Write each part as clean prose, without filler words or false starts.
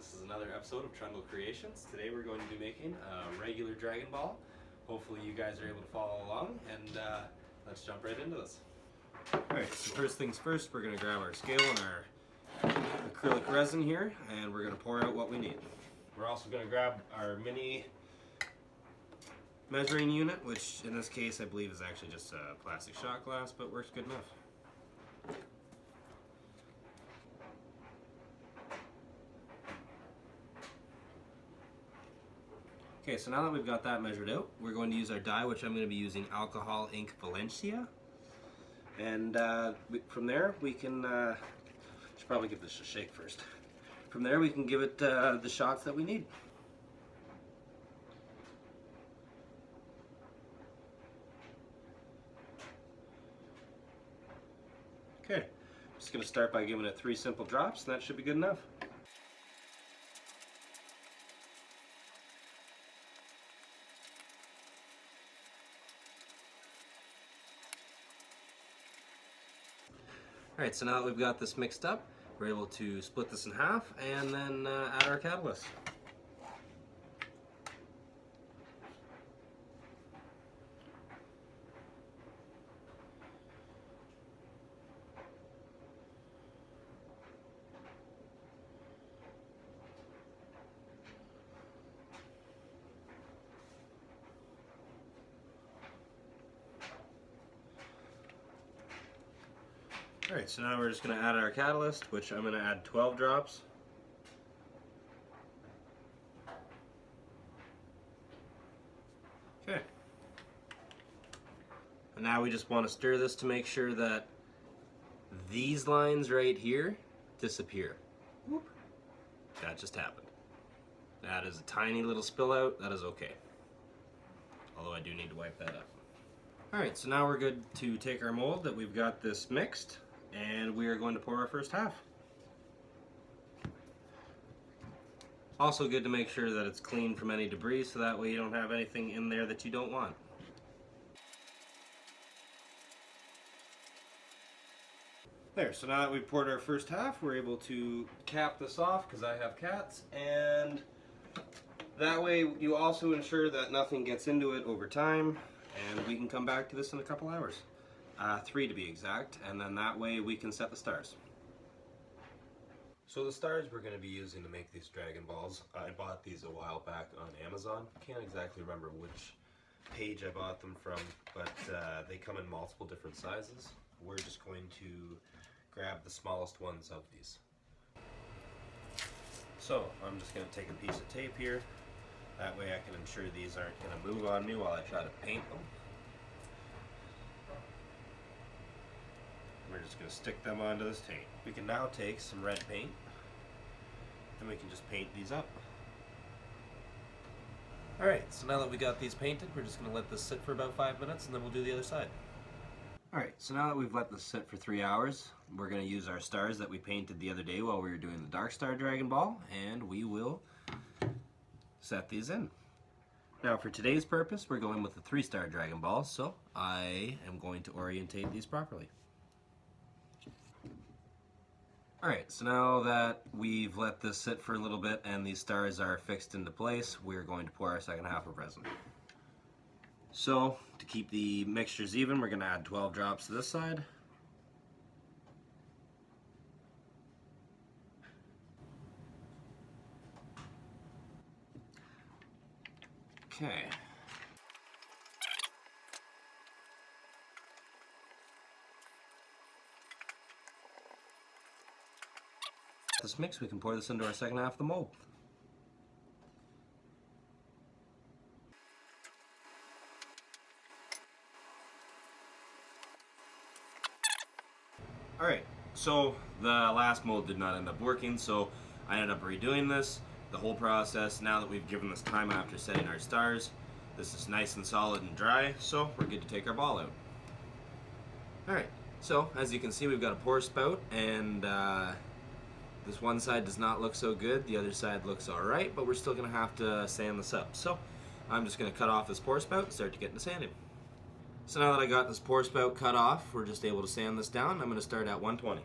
This is another episode of Trendle Creations. Today we're going to be making a regular Dragon Ball. Hopefully you guys are able to follow along, and let's jump right into this. Alright, so first things first, we're going to grab our scale and our acrylic resin here, and we're going to pour out what we need. We're also going to grab our mini measuring unit, which in this case I believe is actually just a plastic shot glass, but works good enough. Okay, so now that we've got that measured out, we're going to use our dye, which I'm going to be using Alcohol Ink Valencia. And from there we can, should probably give this a shake first. From there we can give it the shots that we need. Okay, I'm just going to start by giving it 3 simple drops, and that should be good enough. Alright, so now that we've got this mixed up, we're able to split this in half and then add our catalyst. Alright, so now we're just going to add our catalyst, which I'm going to add 12 drops. Okay. And now we just want to stir this to make sure that these lines right here disappear. Whoop. That just happened. That is a tiny little spill out. That is okay. Although I do need to wipe that up. Alright, so now we're good to take our mold that we've got this mixed, and we are going to pour our first half. Also good to make sure that it's clean from any debris, so that way you don't have anything in there that you don't want. There, so now that we've poured our first half, we're able to cap this off, because I have cats, and that way you also ensure that nothing gets into it over time, and we can come back to this in a couple hours. 3 to be exact, and then that way we can set the stars. So the stars we're going to be using to make these Dragon Balls, I bought these a while back on Amazon. I can't exactly remember which page I bought them from, but they come in multiple different sizes. We're just going to grab the smallest ones of these. So I'm just going to take a piece of tape here. That way I can ensure these aren't going to move on me while I try to paint them. We're just going to stick them onto this tape. We can now take some red paint and we can just paint these up. Alright, so now that we got these painted, we're just going to let this sit for about 5 minutes and then we'll do the other side. Alright, so now that we've let this sit for 3 hours, we're going to use our stars that we painted the other day while we were doing the Dark Star Dragon Ball, and we will set these in. Now for today's purpose, we're going with the 3-star Dragon Ball, so I am going to orientate these properly. Alright, so now that we've let this sit for a little bit and these stars are fixed into place, we're going to pour our second half of resin. So, to keep the mixtures even, we're going to add 12 drops to this side. Okay. This mix, we can pour this into our second half of the mold. Alright, so the last mold did not end up working, so I ended up redoing this, the whole process. Now that we've given this time after setting our stars, this is nice and solid and dry, so we're good to take our ball out. Alright, so as you can see, we've got a pour spout, and this one side does not look so good, the other side looks alright, but we're still going to have to sand this up. So I'm just going to cut off this pour spout and start to get into sanding. So now that I got this pour spout cut off, we're just able to sand this down. I'm going to start at 120.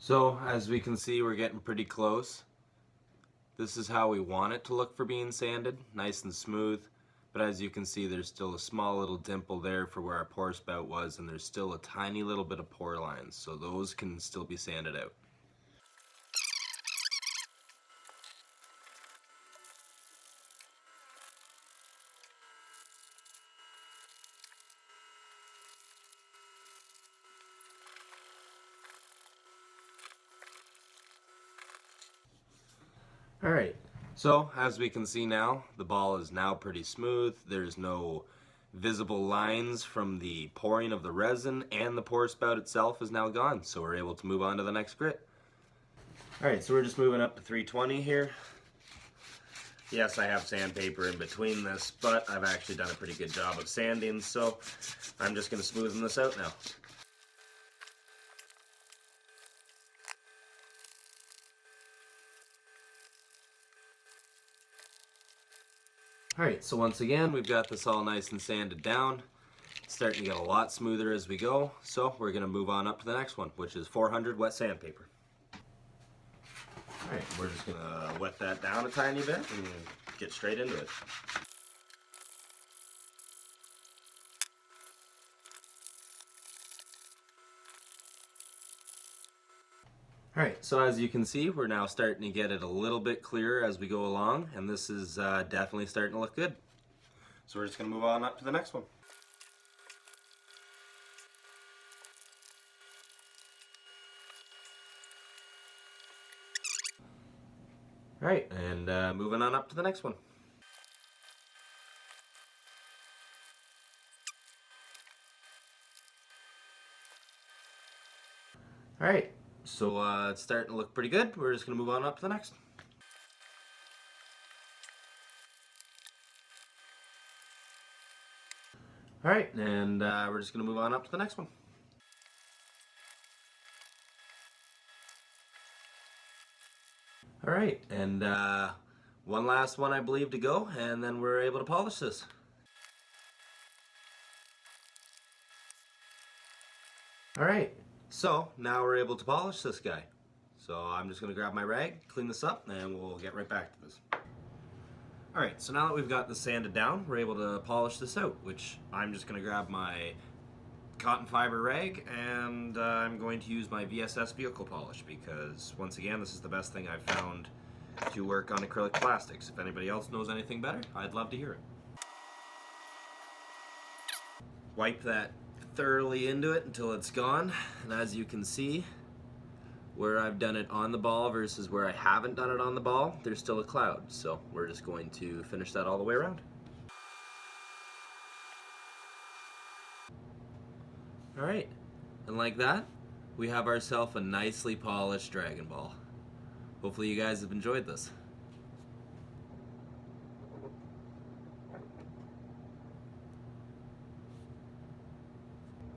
So as we can see, we're getting pretty close. This is how we want it to look for being sanded, nice and smooth. But as you can see, there's still a small little dimple there for where our pour spout was, and there's still a tiny little bit of pour lines, so those can still be sanded out. Alright, so as we can see now, the ball is now pretty smooth. There's no visible lines from the pouring of the resin, and the pour spout itself is now gone, so we're able to move on to the next grit. Alright, so we're just moving up to 320 here. Yes, I have sandpaper in between this, but I've actually done a pretty good job of sanding, so I'm just going to smoothen this out now. Alright, so once again, we've got this all nice and sanded down. It's starting to get a lot smoother as we go, so we're going to move on up to the next one, which is 400 wet sandpaper. Alright, we're just going to wet that down a tiny bit and get straight into it. Alright, so as you can see, we're now starting to get it a little bit clearer as we go along, and this is definitely starting to look good. So we're just going to move on up to the next one. Alright, and moving on up to the next one. Alright, so it's starting to look pretty good. We're just going to move on up to the next. Alright, and we're just going to move on up to the next one. Alright, and one last one I believe to go, and then we're able to polish this. Alright, so now we're able to polish this guy. So I'm just going to grab my rag, clean this up, and we'll get right back to this. Alright, so now that we've got this sanded down, we're able to polish this out, which I'm just going to grab my cotton fiber rag, and I'm going to use my VSS vehicle polish because, once again, this is the best thing I've found to work on acrylic plastics. If anybody else knows anything better, I'd love to hear it. Wipe that thoroughly into it until it's gone, and as you can see, where I've done it on the ball versus where I haven't done it on the ball, there's still a cloud, so we're just going to finish that all the way around. Alright, and like that, we have ourselves a nicely polished Dragon Ball. Hopefully you guys have enjoyed this.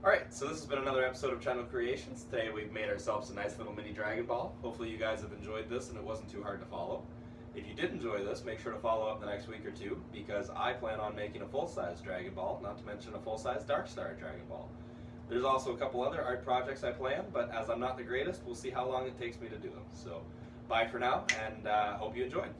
Alright, so this has been another episode of Trendle Creations. Today we've made ourselves a nice little mini Dragon Ball. Hopefully you guys have enjoyed this and it wasn't too hard to follow. If you did enjoy this, make sure to follow up the next week or two, because I plan on making a full-size Dragon Ball, not to mention a full-size Dark Star Dragon Ball. There's also a couple other art projects I plan, but as I'm not the greatest, we'll see how long it takes me to do them. So, bye for now, and hope you enjoyed.